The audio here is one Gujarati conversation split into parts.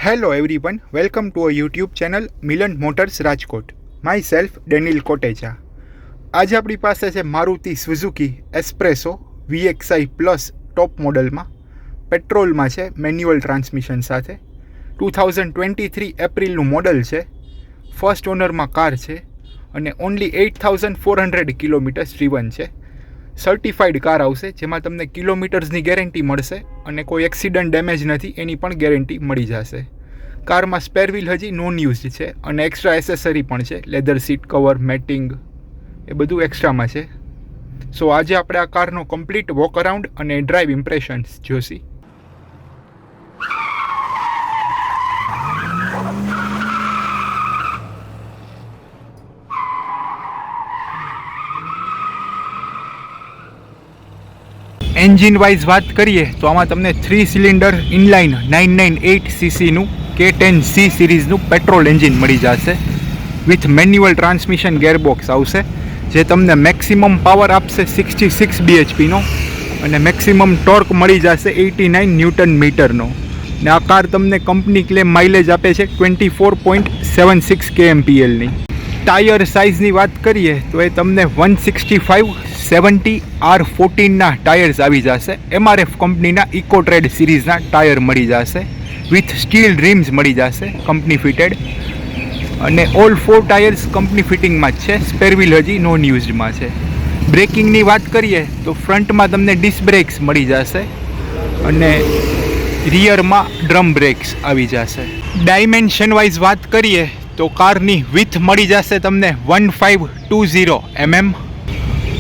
Hello everyone, welcome to our YouTube channel Milan Motors Rajkot. Myself Daniel Kotecha. આજે આપણી પાસે છે Maruti Suzuki Spresso VXI plus ટોપ મોડલમાં પેટ્રોલમાં છે, મેન્યુઅલ ટ્રાન્સમિશન સાથે. 2023 એપ્રિલનું મોડલ છે, ફર્સ્ટ ઓનરમાં કાર છે અને ઓનલી 8400 કિલોમીટર્સ ડ્રીવન છે. સર્ટિફાઈડ કાર આવશે, જેમાં તમને કિલોમીટર્સની ગેરંટી મળશે અને કોઈ એક્સિડન્ટ ડેમેજ નથી એની પણ ગેરંટી મળી જશે. કારમાં સ્પેર વ્હીલ હજી નોન યુઝડ છે અને એક્સ્ટ્રા એસેસરી પણ છે, લેધર સીટ કવર, મેટિંગ, એ બધું એક્સ્ટ્રામાં છે. સો આજે આપણે આ કારનો કમ્પ્લીટ વોક અરાઉન્ડ અને ડ્રાઈવ ઇમ્પ્રેશન્સ જોશી. એન્જિન વાઇઝ વાત કરીએ તો આમાં તમને 3 સિલિન્ડર ઇનલાઇન 998cc K10C સિરીઝનું પેટ્રોલ એન્જિન મળી જશે વિથ મેન્યુઅલ ટ્રાન્સમિશન ગેરબોક્સ આવશે, જે તમને મેક્સિમમ પાવર આપશે 66 bhpનો અને મેક્સિમમ ટોર્ક મળી જશે 89 ન્યૂટન મીટરનો. ને આ કાર તમને કંપની ક્લેમ માઇલેજ આપે છે 24.76 kmpl. ટાયર સાઇઝની વાત કરીએ તો એ તમને 165/70 R14ના ટાયર્સ આવી જશે. MRF કંપનીના ઇકો ટ્રેડ સિરીઝના ટાયર મળી જશે વિથ સ્ટીલ ડ્રીમ્સ મળી જશે કંપની ફિટેડ, અને ઓલ 4 ટાયર્સ કંપની ફિટિંગમાં જ છે, સ્પેર વ્હીલ હજી નોન યુઝડમાં છે. બ્રેકિંગની વાત કરીએ તો ફ્રન્ટમાં તમને ડિસ્ક બ્રેક્સ મળી જશે અને રિયરમાં ડ્રમ બ્રેક્સ આવી જશે. ડાયમેન્શન વાઇઝ વાત કરીએ તો કારની વિથ મળી જશે તમને 1520 mm,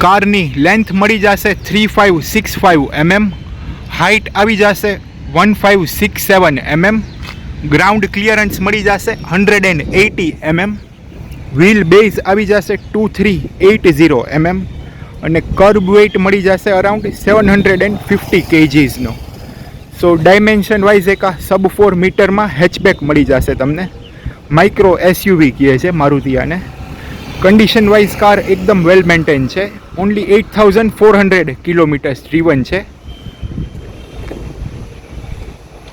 કારની લેન્થ મળી જશે 3565 mm, હાઇટ આવી જશે 1567 mm, ગ્રાઉન્ડ ક્લિયરન્સ મળી જશે 180 mm, વ્હીલ બેઝ આવી જશે 2380 mm અને કર્બ વેઇટ મળી જશે અરાઉન્ડ 750 kgsનો. સો ડાયમેન્શન વાઇઝ એક આ સબ 4 મીટરમાં હેચબેક મળી જશે તમને. માઇક્રો SUV કહે છે મારુતિયાને. કન્ડિશન વાઇઝ કાર એકદમ વેલ મેન્ટેન છે, ઓનલી 8400 કિલોમીટર્સ ડ્રીવન છે.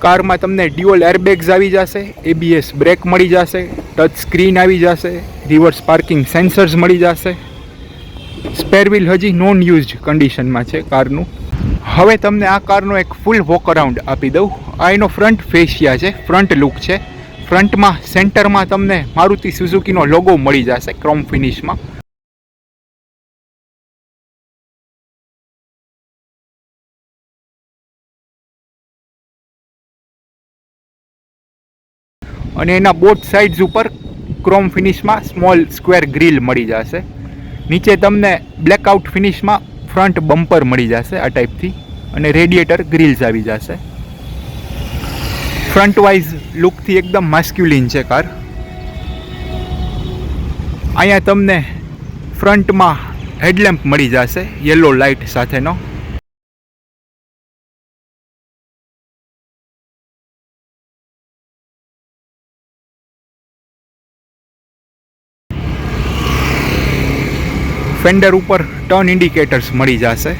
કારમાં તમને ડ્યુઅલ એરબેગ્સ આવી જશે, ABS બ્રેક મળી જશે, ટચ સ્ક્રીન આવી જશે, રિવર્સ પાર્કિંગ સેન્સર્સ મળી જશે. સ્પેર વ્હીલ હજી નોન યુઝડ કન્ડિશનમાં છે કારનું. હવે તમને આ કારનો એક ફૂલ વોક અરાઉન્ડ આપી દઉં. આ એનો ફ્રન્ટ ફેશિયા છે, ફ્રન્ટ લુક છે. ફ્રન્ટમાં સેન્ટરમાં તમને મારુતિ સુઝુકીનો લોગો મળી જશે ક્રોમ ફિનિશમાં. અને એના બોથ સાઇડ્સ ઉપર ક્રોમ ફિનિશમાં સ્મોલ સ્ક્વેર ગ્રીલ મળી જશે. નીચે તમને બ્લેકઆઉટ ફિનિશમાં ફ્રન્ટ બમ્પર મળી જશે આ ટાઈપથી અને રેડિએટર ગ્રીલ્સ આવી જશે. ફ્રન્ટ વાઇઝ લુકથી એકદમ માસ્ક્યુલિન છે કાર. અહીંયા તમને ફ્રન્ટમાં હેડલેમ્પ મળી જશે યલો લાઇટ સાથેનો. ફેન્ડર ઉપર ટર્ન ઇન્ડિકેટર્સ મળી જશે.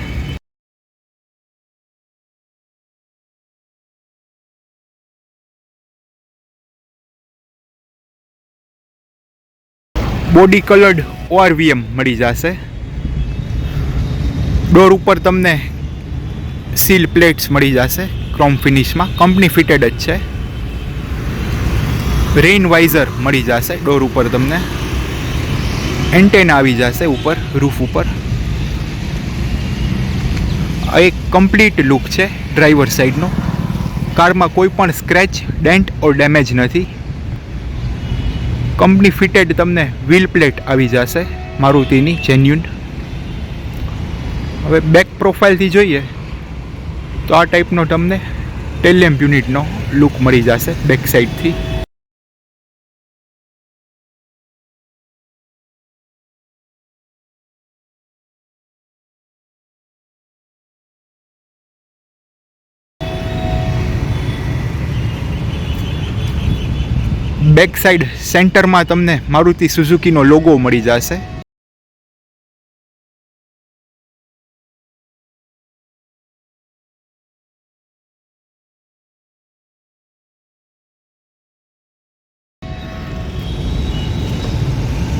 બોડી કલર્ડ ORVM મળી જશે. ડોર ઉપર તમને સીલ પ્લેટ્સ મળી જશે ક્રોમ ફિનિશમાં, કંપની ફિટેડ જ છે. રેઇન વાઇઝર મળી જશે ડોર ઉપર તમને. એન્ટેના આવી જશે ઉપર રૂફ ઉપર. આ એક કમ્પ્લીટ લુક છે ડ્રાઈવર સાઈડનો. કારમાં કોઈ પણ સ્ક્રેચ, ડેન્ટ ઓર ડેમેજ નથી. કંપની ફિટેડ તમને વ્હીલ પ્લેટ આવી જશે મારુતિની જેન્યુન. હવે બેક પ્રોફાઇલથી જોઈએ તો આ ટાઈપનો તમને ટેલ લેમ્પ યુનિટનો લુક મળી જશે બેક સાઈડથી. બેક સાઈડ સેન્ટરમાં તમને મારુતિ સુઝુકીનો લોગો મળી જશે.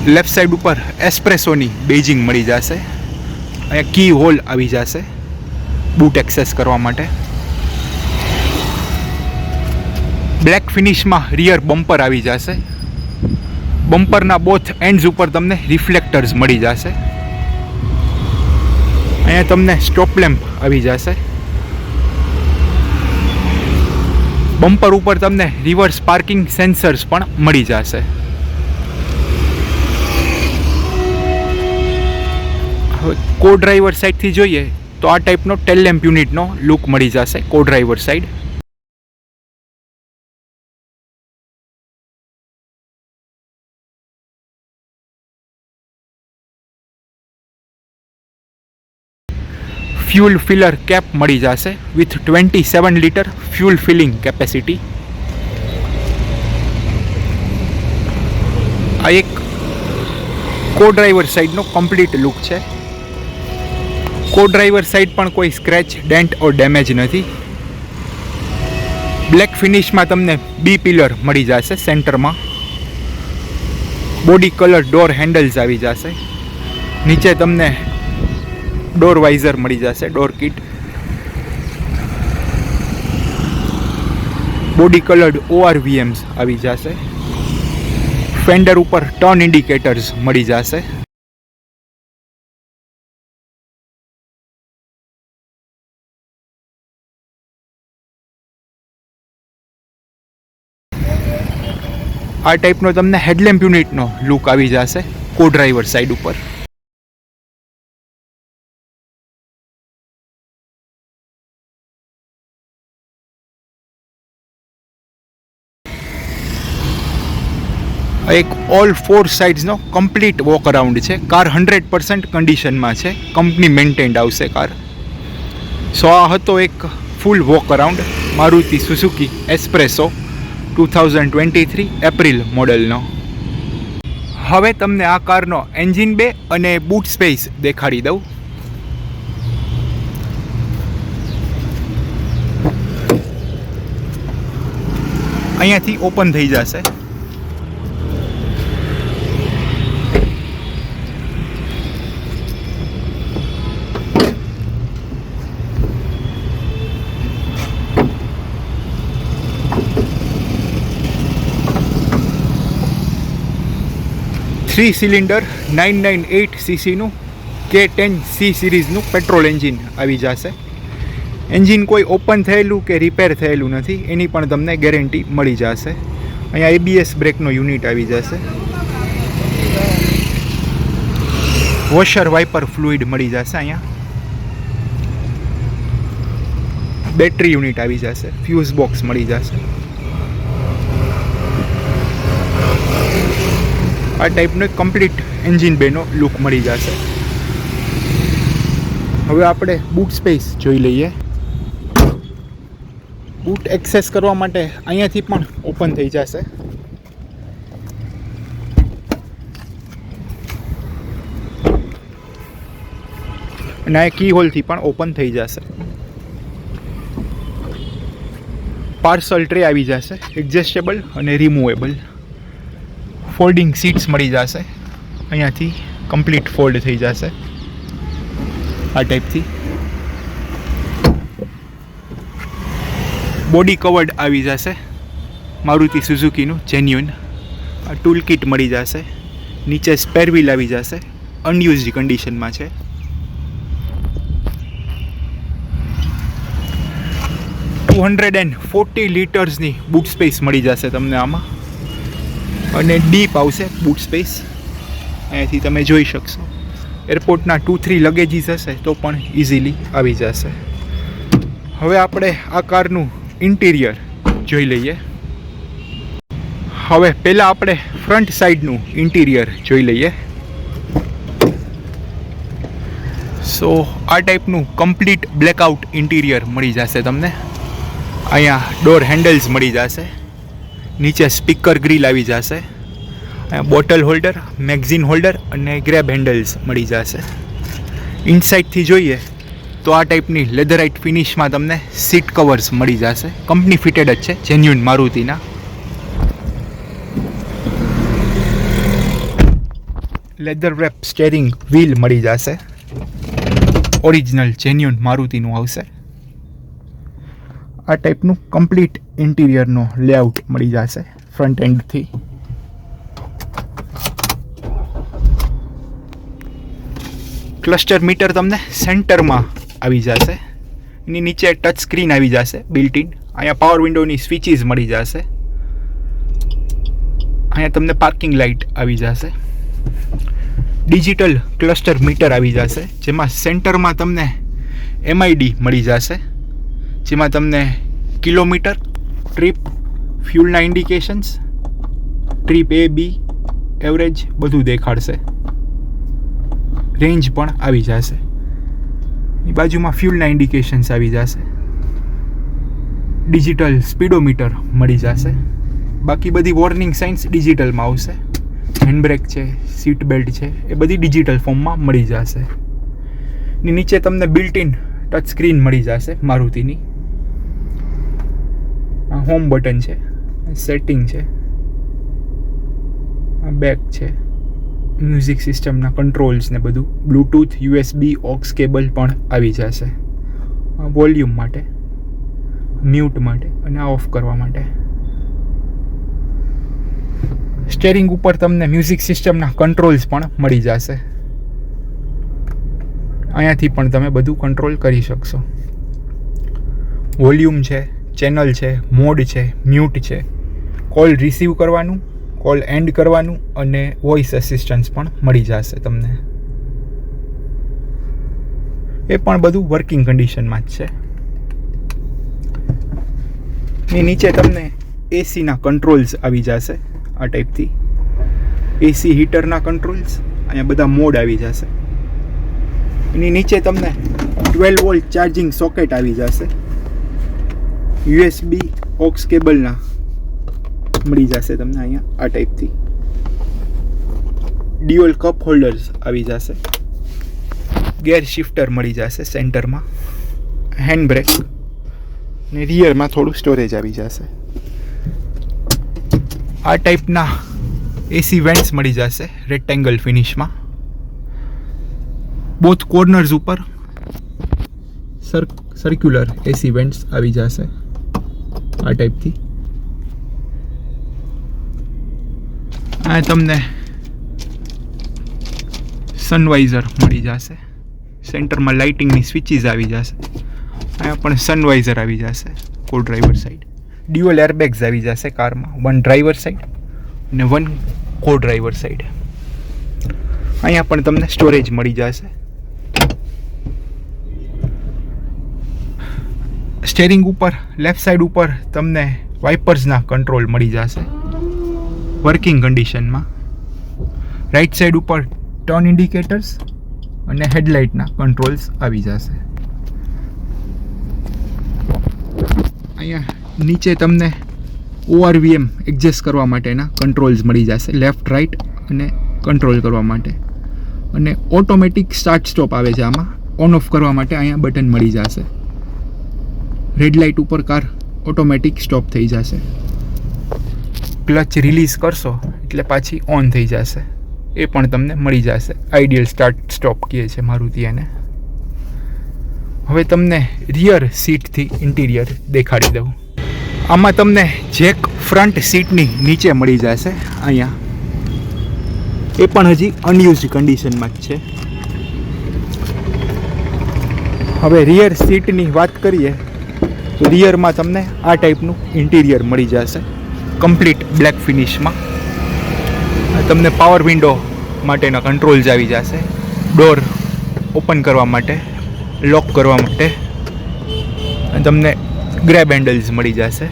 લેફ્ટ સાઈડ ઉપર એસ્પ્રેસોની બેજિંગ મળી જશે. અહીંયા કી હોલ આવી જશે બૂટ એક્સેસ કરવા માટે. બ્લેક ફિનિશમાં રિયર બમ્પર આવી જશે. બમ્પરના બોથ એન્ડ્સ ઉપર તમને રિફ્લેક્ટર્સ મળી જશે. અહીંયા તમને સ્ટોપ લેમ્પ આવી જશે. બમ્પર ઉપર તમને રિવર્સ પાર્કિંગ સેન્સર્સ પણ મળી જશે. હવે કો ડ્રાઈવર સાઈડથી જોઈએ તો આ ટાઈપનો ટેલ લેમ્પ યુનિટનો લુક મળી જશે co driver side. Fuel filler cap મળી જશે with 27 litre fuel filling capacity. આ એક કો ડ્રાઈવર સાઈડનો કમ્પ્લીટ લુક છે. કો ડ્રાઈવર સાઈડ પણ કોઈ સ્ક્રેચ, ડેન્ટ ઓર ડેમેજ નથી. બ્લેક ફિનિશમાં તમને બી પિલર મળી જશે સેન્ટરમાં. બોડી કલર ડોર હેન્ડલ્સ આવી જશે. નીચે તમને ડોર વાઇઝર મળી જશે, door kit. Body coloured ORVMs આવી જશે. ફેન્ડર ઉપર ટર્ન ઇન્ડિકેટર્સ મળી જશે. આ ટાઈપનો તમને હેડલેમ્પ યુનિટનો લુક આવી જશે કો ડ્રાઈવર સાઈડ ઉપર. એક ઓલ 4 સાઇડ્સનો કમ્પ્લીટ વોક અરાઉન્ડ છે. કાર 100% કન્ડિશનમાં છે, કંપની મેન્ટેન્ડ આવશે કાર. સો આ હતો એક full walk around Maruti Suzuki Spresso 2023 April મોડલનો. હવે તમને આ કારનો એન્જિન બે અને બૂટ સ્પેસ દેખાડી દઉં. અહીંયાથી ઓપન થઈ જશે. થ્રી સિલિન્ડર 998cc K10C સિરીઝનું પેટ્રોલ એન્જિન આવી જશે. એન્જિન કોઈ ઓપન થયેલું કે રિપેર થયેલું નથી, એની પણ તમને ગેરંટી મળી જશે. અહીંયા ABS બ્રેકનો યુનિટ આવી જશે. વોશર વાઇપર ફ્લુઇડ મળી જશે. અહીંયા બેટરી યુનિટ આવી જશે. ફ્યુઝ બોક્સ મળી જશે. આ ટાઈપનો કમ્પ્લીટ એન્જિન બેનો લુક મળી જશે. હવે આપણે બૂટ સ્પેસ જોઈ લઈએ. બૂટ એક્સેસ કરવા માટે અહીંયાથી પણ ઓપન થઈ જશે. અને આ કી હોલથી પણ ઓપન થઈ જશે. પાર્સલ ટ્રે આવી જશે, એડજસ્ટેબલ અને રિમૂવેબલ. ફોલ્ડિંગ સીટ્સ મળી જશે. અહીંયાથી કમ્પ્લીટ ફોલ્ડ થઈ જશે આ ટાઈપથી. બોડી કવર્ડ આવી જશે મારુતિ સુઝુકીનું જેન્યુન. આ ટૂલ કિટ મળી જશે. નીચે સ્પેર વ્હીલ આવી જશે, અનયુઝડ કન્ડિશનમાં છે. ટુ 240 લીટર્સની બૂટ સ્પેસ મળી જશે તમને આમાં. અને ડીપ આવશે બૂટ સ્પેસ. અહીંયાથી તમે જોઈ શકશો. એરપોર્ટના 2-3 લગેજીસ હશે તો પણ ઇઝીલી આવી જશે. હવે આપણે આ કારનું ઇન્ટિરિયર જોઈ લઈએ. હવે પહેલાં આપણે ફ્રન્ટ સાઈડનું ઇન્ટિરિયર જોઈ લઈએ. સો આ ટાઈપનું કમ્પ્લીટ બ્લેકઆઉટ ઇન્ટિરિયર મળી જશે તમને. અહીંયા ડોર હેન્ડલ્સ મળી જશે. નીચે સ્પીકર ગ્રીલ આવી જશે. અહીંયા બોટલ હોલ્ડર, મેગઝીન હોલ્ડર અને ગ્રેબ હેન્ડલ્સ મળી જશે. ઇનસાઇડથી જોઈએ તો આ ટાઈપની લેધરાઇટ ફિનિશમાં તમને સીટ કવર્સ મળી જશે. કંપની ફિટેડ જ છે, જેન્યુન મારુતિના. લેધર રેપ સ્ટેરિંગ વ્હીલ મળી જશે, ઓરિજિનલ જેન્યુન મારુતિનું આવશે. આ ટાઈપનું કમ્પ્લીટ ઇન્ટિરિયરનો લેઆઉટ મળી જશે ફ્રન્ટ એન્ડથી. ક્લસ્ટર મીટર તમને સેન્ટરમાં આવી જશે. એની નીચે ટચ સ્ક્રીન આવી જશે બિલ્ટ ઇન. અહીંયા પાવર વિન્ડોની સ્વિચીસ મળી જશે. અહીંયા તમને પાર્કિંગ લાઇટ આવી જશે. ડિજિટલ ક્લસ્ટર મીટર આવી જશે, જેમાં સેન્ટરમાં તમને MID મળી જશે, જેમાં તમને કિલોમીટર, ટ્રીપ, ફ્યુલના indications, trip A, B, average બધું દેખાડશે. રેન્જ પણ આવી જશે. એની બાજુમાં ફ્યુલના ઇન્ડિકેશન્સ આવી જશે. ડિજિટલ સ્પીડોમીટર મળી જશે. બાકી બધી વોર્નિંગ સાઇન્સ ડિજિટલમાં આવશે. હેન્ડબ્રેક છે, સીટ બેલ્ટ છે, એ બધી ડિજિટલ ફોર્મમાં મળી જશે. એની નીચે તમને બિલ્ટ ઇન ટચ સ્ક્રીન મળી જશે મારુતિની. આ હોમ બટન છે, સેટિંગ છે, આ બેક છે, મ્યુઝિક સિસ્ટમના કંટ્રોલ્સ ને બધું. બ્લૂટૂથ, USB, ઓક્સ કેબલ પણ આવી જશે. વોલ્યુમ માટે, મ્યુટ માટે અને આ ઓફ કરવા માટે. સ્ટેરિંગ ઉપર તમને મ્યુઝિક સિસ્ટમના કંટ્રોલ્સ પણ મળી જશે. અહીંયાથી પણ તમે બધું કંટ્રોલ કરી શકશો. વોલ્યુમ છે, ચેનલ છે, મોડ છે, મ્યુટ છે, કોલ રિસીવ કરવાનું, કોલ એન્ડ કરવાનું અને વોઇસ અસિસ્ટન્સ પણ મળી જશે તમને. એ પણ બધું વર્કિંગ કન્ડિશનમાં જ છે. એ નીચે તમને એસીના કંટ્રોલ્સ આવી જશે. આ ટાઈપથી એસી હીટરના કંટ્રોલ્સ, અહીંયા બધા મોડ આવી જશે. એની નીચે તમને 12 વોલ્ટ ચાર્જિંગ સોકેટ આવી જશે. USB ઓક્સ કેબલના મળી જશે તમને અહીંયા આ ટાઈપથી. ડ્યુઅલ કપ હોલ્ડર્સ આવી જશે. ગેર શિફ્ટર મળી જશે સેન્ટરમાં. હેન્ડ બ્રેક ને રિયરમાં થોડું સ્ટોરેજ આવી જશે. આ ટાઈપના એસી વેન્ટ્સ મળી જશે રેક્ટેંગલ ફિનિશમાં. બોથ કોર્નર્સ ઉપર સર્ક્યુલર એસી વેન્ટ્સ આવી જશે આ ટાઈપથી. આ તમને સનવાઇઝર મળી જશે. સેન્ટરમાં લાઇટિંગની સ્વિચીસ આવી જશે. અહીંયા પણ સનવાઇઝર આવી જશે co driver side. Dual airbags આવી જશે કારમાં, વન ડ્રાઈવર સાઈડ અને વન કો ડ્રાઈવર સાઈડ. અહીંયા પણ તમને સ્ટોરેજ મળી જશે. સ્ટેરિંગ ઉપર લેફ્ટ સાઈડ ઉપર તમને વાઇપર્સના કંટ્રોલ મળી જશે વર્કિંગ કન્ડિશનમાં. રાઈટ સાઈડ ઉપર ટર્ન ઇન્ડિકેટર્સ અને હેડલાઇટના કંટ્રોલ્સ આવી જશે. અહીંયા નીચે તમને ORVM એડજસ્ટ કરવા માટેના કંટ્રોલ્સ મળી જશે, લેફ્ટ રાઈટ અને કંટ્રોલ કરવા માટે. અને ઓટોમેટિક સ્ટાર્ટ સ્ટોપ આવે છે આમાં. ઓન ઓફ કરવા માટે અહીંયા બટન મળી જશે. રેડ લાઇટ ઉપર કાર ઓટોમેટિક સ્ટોપ થઈ જશે. ક્લચ રિલીઝ કરશો એટલે પાછી ઓન થઈ જશે. એ પણ તમને મળી જશે. આઈડિયલ સ્ટાર્ટ સ્ટોપ કહે છે મારુતિ એને. હવે તમને રિયર સીટથી ઇન્ટિરિયર દેખાડી દઉં. આમાં તમને જેક ફ્રન્ટ સીટની નીચે મળી જશે અહીંયા. એ પણ હજી અનયુઝડ કન્ડિશનમાં જ છે. હવે રિયર સીટની વાત કરીએ તો રિયરમાં તમને આ ટાઈપનું ઇન્ટિરિયર મળી જશે કમ્પ્લીટ બ્લેક ફિનિશમાં. તમને પાવર વિન્ડો માટેના કંટ્રોલ્સ આવી જશે. ડોર ઓપન કરવા માટે, લોક કરવા માટે તમને ગ્રેબ હેન્ડલ્સ મળી જશે.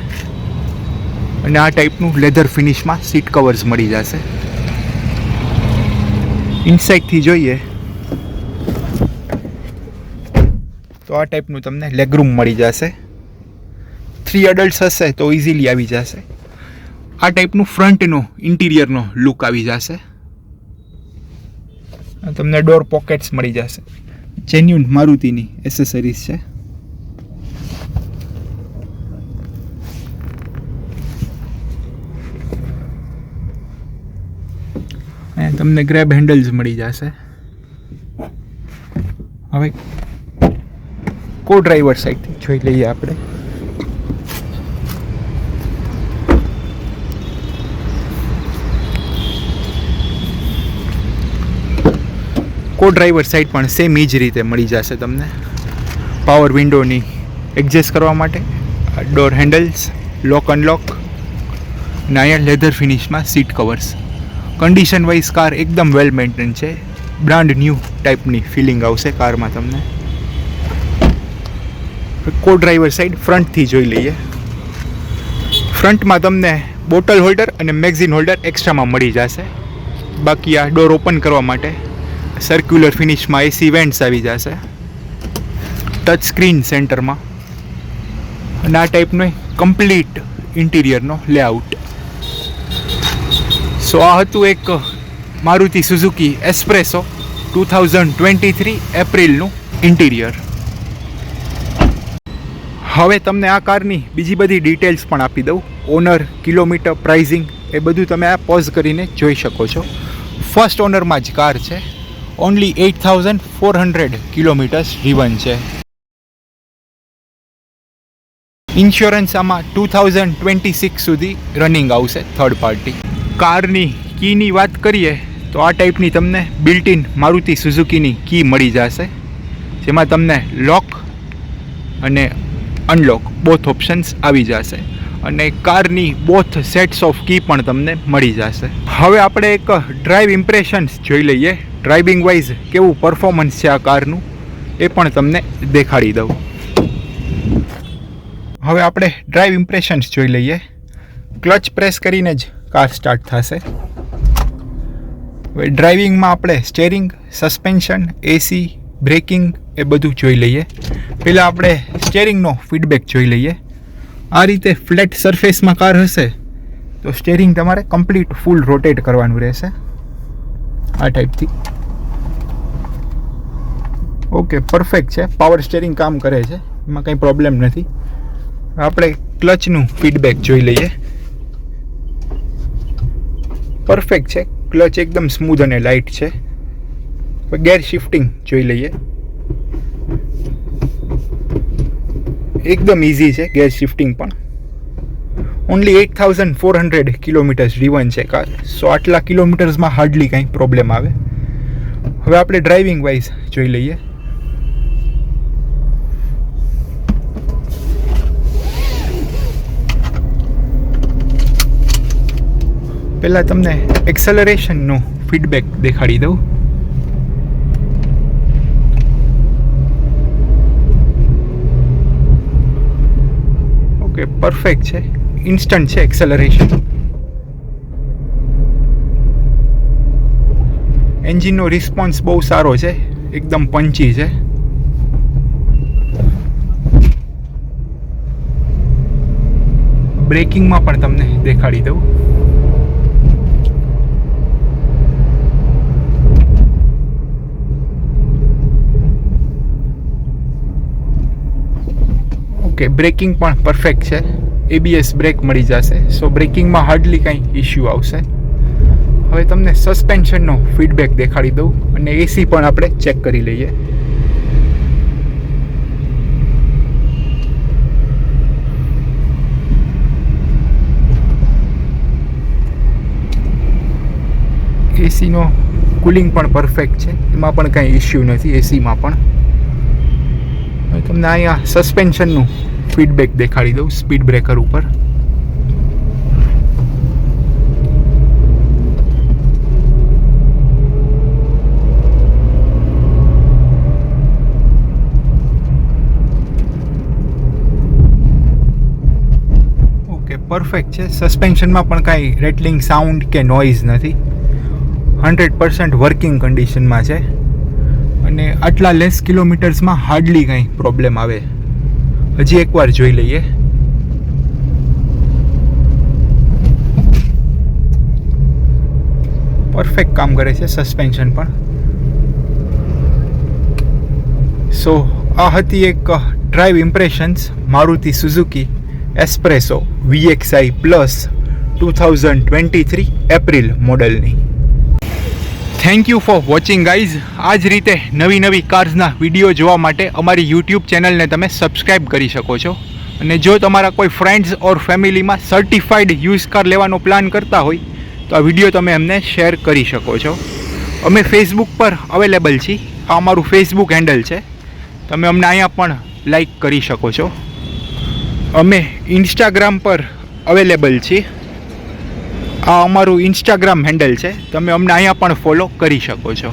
અને આ ટાઈપનું લેધર ફિનિશમાં સીટ કવર્સ મળી જશે. ઇનસાઇડથી જોઈએ તો આ ટાઈપનું તમને લેગરૂમ મળી જશે. 3 એડલ્ટ્સ હશે તો ઇઝીલી આવી જશે. આ ટાઈપનું ફ્રન્ટનો ઇન્ટિરિયરનો લુક આવી જશે. તમને ડોર પોકેટ્સ મળી જશે. જેન્યુન મારુતિની એસેસરીઝ છે. અને તમને ગ્રેબ હેન્ડલ્સ મળી જશે. હવે કો ડ્રાઈવર સાઈડથી જોઈ લઈએ આપણે. કો ડ્રાઈવર સાઈડ પણ સેમ એ જ રીતે મળી જશે તમને. પાવર વિન્ડોની એડજસ્ટ કરવા માટે ડોર હેન્ડલ્સ, લોક અનલોક, અને અહીંયા લેધર ફિનિશમાં seat covers. Condition wise car એકદમ વેલ મેન્ટેન છે. બ્રાન્ડ ન્યૂ ટાઈપની ફિલિંગ આવશે કારમાં તમને. કો ડ્રાઈવર સાઈડ ફ્રન્ટથી જોઈ લઈએ. ફ્રન્ટમાં તમને બોટલ હોલ્ડર અને મેગઝીન હોલ્ડર એક્સ્ટ્રામાં મળી જશે. બાકી આ ડોર ઓપન કરવા માટે સર્ક્યુલર ફિનિશમાં એસી વેન્ટ્સ આવી જશે. ટચ સ્ક્રીન સેન્ટરમાં અને આ ટાઈપનો કમ્પ્લીટ ઇન્ટિરિયરનો લેઆઉટ. સો આ હતું એક મારુતિ સુઝુકી એસ્પ્રેસો 2023 એપ્રિલનું ઇન્ટિરિયર. હવે તમને આ કારની બીજી બધી ડિટેલ્સ પણ આપી દઉં. ઓનર, કિલોમીટર, પ્રાઇઝિંગ એ બધું તમે આ પોઝ કરીને જોઈ શકો છો. ફર્સ્ટ ઓનરમાં જ કાર છે. ઓનલી 8400 કિલોમીટર્સ ડ્રીવન છે. ઇન્સ્યોરન્સ આમાં 2026 સુધી રનિંગ આવશે થર્ડ પાર્ટી. કારની કીની વાત કરીએ તો આ ટાઈપની તમને બિલ્ટ ઇન મારુતિ સુઝુકીની કી મળી જશે, જેમાં તમને લોક અને અનલોક બોથ ઓપ્શન્સ આવી જશે. અને કારની બોથ સેટ્સ ઓફ કી પણ તમને મળી જશે. હવે આપણે એક ડ્રાઈવ ઇમ્પ્રેશન્સ જોઈ લઈએ. ડ્રાઇવિંગ વાઇઝ કેવું પરફોર્મન્સ છે આ કારનું એ પણ તમને દેખાડી દઉં. હવે આપણે ડ્રાઈવ ઇમ્પ્રેશન્સ જોઈ લઈએ. ક્લચ પ્રેસ કરીને જ કાર સ્ટાર્ટ થશે. હવે ડ્રાઇવિંગમાં આપણે સ્ટેરિંગ, સસ્પેન્શન, એસી, બ્રેકિંગ એ બધું જોઈ લઈએ. પહેલાં આપણે સ્ટેરિંગનો ફીડબેક જોઈ લઈએ. આ રીતે ફ્લેટ સરફેસમાં કાર હશે તો સ્ટેરિંગ તમારે કમ્પ્લીટ ફૂલ રોટેટ કરવાનું રહેશે આ ટાઈપથી. ઓકે, પરફેક્ટ છે. પાવર સ્ટેરિંગ કામ કરે છે, એમાં કંઈ પ્રોબ્લેમ નથી. આપણે ક્લચનું ફીડબેક જોઈ લઈએ. પરફેક્ટ છે. ક્લચ એકદમ સ્મૂધ અને લાઇટ છે. ગેર શિફ્ટિંગ જોઈ લઈએ. એકદમ ઇઝી છે ગેર શિફ્ટિંગ પણ. ઓનલી 8400 કિલોમીટર્સ ડ્રીવન છે કાર. સો આટલા કિલોમીટર્સમાં હાર્ડલી કંઈ પ્રોબ્લેમ આવે. હવે આપણે ડ્રાઇવિંગ વાઇઝ જોઈ લઈએ. પહેલાં તમને એક્સેલરેશનનો ફીડબેક દેખાડી દઉં. ઓકે, પરફેક્ટ છે. ઇન્સ્ટન્ટ છે એક્સેલરેશન. એન્જિનનો રિસ્પોન્સ બહુ સારો છે, એકદમ પંચી છે. બ્રેકિંગમાં પણ તમને દેખાડી દઉં. ઓકે, બ્રેકિંગ પણ પરફેક્ટ છે. એબીએસ બ્રેક મળી જશે, સો બ્રેકિંગમાં હાર્ડલી કંઈ ઇશ્યુ આવશે. હવે તમને સસ્પેન્શનનો ફીડબેક દેખાડી દઉં અને એસી પણ આપણે ચેક કરી લઈએ. એસીનો કુલિંગ પણ પરફેક્ટ છે, એમાં પણ કંઈ ઇશ્યુ નથી એસીમાં પણ. હવે તમને અહીંયા સસ્પેન્શનનું ફીડબેક દેખાડી દઉં સ્પીડ બ્રેકર ઉપર. ઓકે, પરફેક્ટ છે. સસ્પેન્શનમાં પણ કાંઈ રેટલિંગ સાઉન્ડ કે નોઇઝ નથી. 100% વર્કિંગ કન્ડિશનમાં છે અને આટલા લેસ કિલોમીટર્સમાં હાર્ડલી કંઈ પ્રોબ્લેમ આવે. હજી એકવાર જોઈ લઈએ. પરફેક્ટ કામ કરે છે સસ્પેન્શન પણ. સો આ હતી એક drive impressions Maruti Suzuki Spresso VXI plus 2023 April મોડલની. Thank you for watching guys. આ જ રીતે નવી નવી કાર્સના વિડીયો જોવા માટે અમારી યુટ્યુબ ચેનલને તમે સબસ્ક્રાઈબ કરી શકો છો. અને જો તમારા કોઈ ફ્રેન્ડ્સ ઓર ફેમિલીમાં સર્ટિફાઈડ યુઝ કાર લેવાનો પ્લાન કરતા હોય તો આ વિડીયો તમે એમને શેર કરી શકો છો. અમે ફેસબુક પર અવેલેબલ છીએ. આ અમારું ફેસબુક હેન્ડલ છે. તમે અમને અહીંયા પણ લાઈક કરી શકો છો. અમે ઇન્સ્ટાગ્રામ પર અવેલેબલ છીએ. આ અમારું ઇન્સ્ટાગ્રામ હેન્ડલ છે. તમે અમને અહીંયા પણ ફોલો કરી શકો છો.